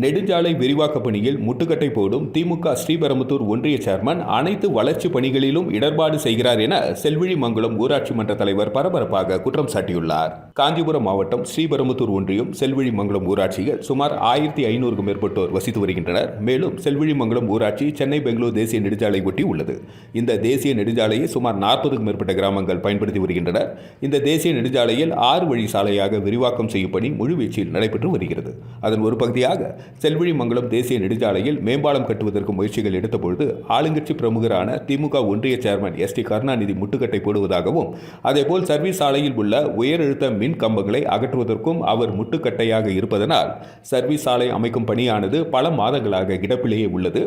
நெடுஞ்சாலை விரிவாக்க பணியில் முட்டுக்கட்டை போடும் திமுக ஸ்ரீபெரும்புதூர் ஒன்றிய சேர்மன் அனைத்து வளர்ச்சி பணிகளிலும் இடர்பாடு செய்கிறார் என செல்விழிமங்கலம் ஊராட்சி மன்ற தலைவர் பரபரப்பாக குற்றம் சாட்டியுள்ளார். காஞ்சிபுரம் மாவட்டம் ஸ்ரீபெரும்புதூர் ஒன்றியம் செல்விழிமங்கலம் ஊராட்சியில் சுமார் 1500க்கும் மேற்பட்டோர் வசித்து வருகின்றனர். மேலும் செல்விழிமங்கலம் ஊராட்சி சென்னை பெங்களூர் தேசிய நெடுஞ்சாலை ஒட்டி உள்ளது. இந்த தேசிய நெடுஞ்சாலையை சுமார் 40க்கும் மேற்பட்ட கிராமங்கள் பயன்படுத்தி வருகின்றனர். இந்த தேசிய நெடுஞ்சாலையில் 6 வழி சாலையாக விரிவாக்கம் செய்யும் பணி முழுவீச்சில் நடைபெற்று வருகிறது. அதன் ஒரு பகுதியாக செல்விழிமங்கலம் தேசிய நெடுஞ்சாலையில் மேம்பாலம் கட்டுவதற்கு முயற்சிகள் எடுத்தபொழுது ஆளுங்கட்சி பிரமுகரான திமுக ஒன்றிய சேர்மன் எஸ்.டி. கருணாநிதி முட்டுக்கட்டை போடுவதாகவும், அதேபோல் சர்வீஸ் சாலையில் உள்ள உயரழுத்த மின் கம்பங்களை அகற்றுவதற்கும் அவர் முட்டுக்கட்டையாக இருப்பதனால் சர்வீஸ் சாலை அமைக்கும் பணியானது பல மாதங்களாக கிடப்பிலேயே உள்ளது.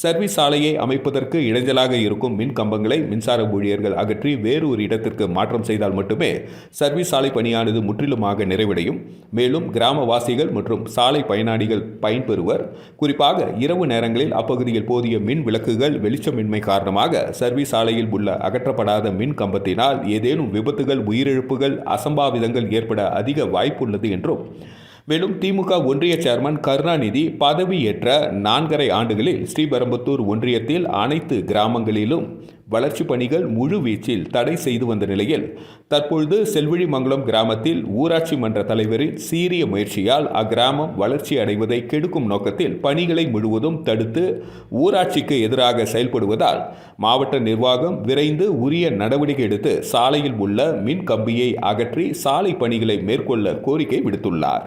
சர்வீஸ் சாலையை அமைப்பதற்கு இடைஞ்சலாக இருக்கும் மின் கம்பங்களை மின்சார ஊழியர்கள் அகற்றி வேறு ஒரு இடத்திற்கு மாற்றம் செய்தால் மட்டுமே சர்வீஸ் சாலை பணியானது முற்றிலுமாக நிறைவடையும். மேலும் கிராமவாசிகள் மற்றும் சாலை பயனாளிகள் பயன்பெறுவர். குறிப்பாக இரவு நேரங்களில் அப்பகுதியில் போதிய மின் விளக்குகள் வெளிச்சமின்மை காரணமாக சர்வீஸ் சாலையில் உள்ள அகற்றப்படாத மின் கம்பத்தினால் ஏதேனும் விபத்துகள், உயிரிழப்புகள், அசம்பாவிதங்கள் ஏற்பட அதிக வாய்ப்புள்ளது என்றும், மேலும் திமுக ஒன்றிய சேர்மன் கருணாநிதி பதவியேற்ற 4.5 ஆண்டுகளில் ஸ்ரீபெரும்புதூர் ஒன்றியத்தில் அனைத்து கிராமங்களிலும் வளர்ச்சி பணிகள் முழு வீச்சில் தடை செய்து வந்த நிலையில் தற்பொழுது செல்விழிமங்கலம் கிராமத்தில் ஊராட்சி மன்ற தலைவரின் சீரிய முயற்சியால் அக்கிராமம் வளர்ச்சி அடைவதை கெடுக்கும் நோக்கத்தில் பணிகளை முழுவதும் தடுத்து ஊராட்சிக்கு எதிராக செயல்படுவதால் மாவட்ட நிர்வாகம் விரைந்து உரிய நடவடிக்கை எடுத்து சாலையில் உள்ள மின் கம்பியை அகற்றி சாலை பணிகளை மேற்கொள்ள கோரிக்கை விடுத்துள்ளார்.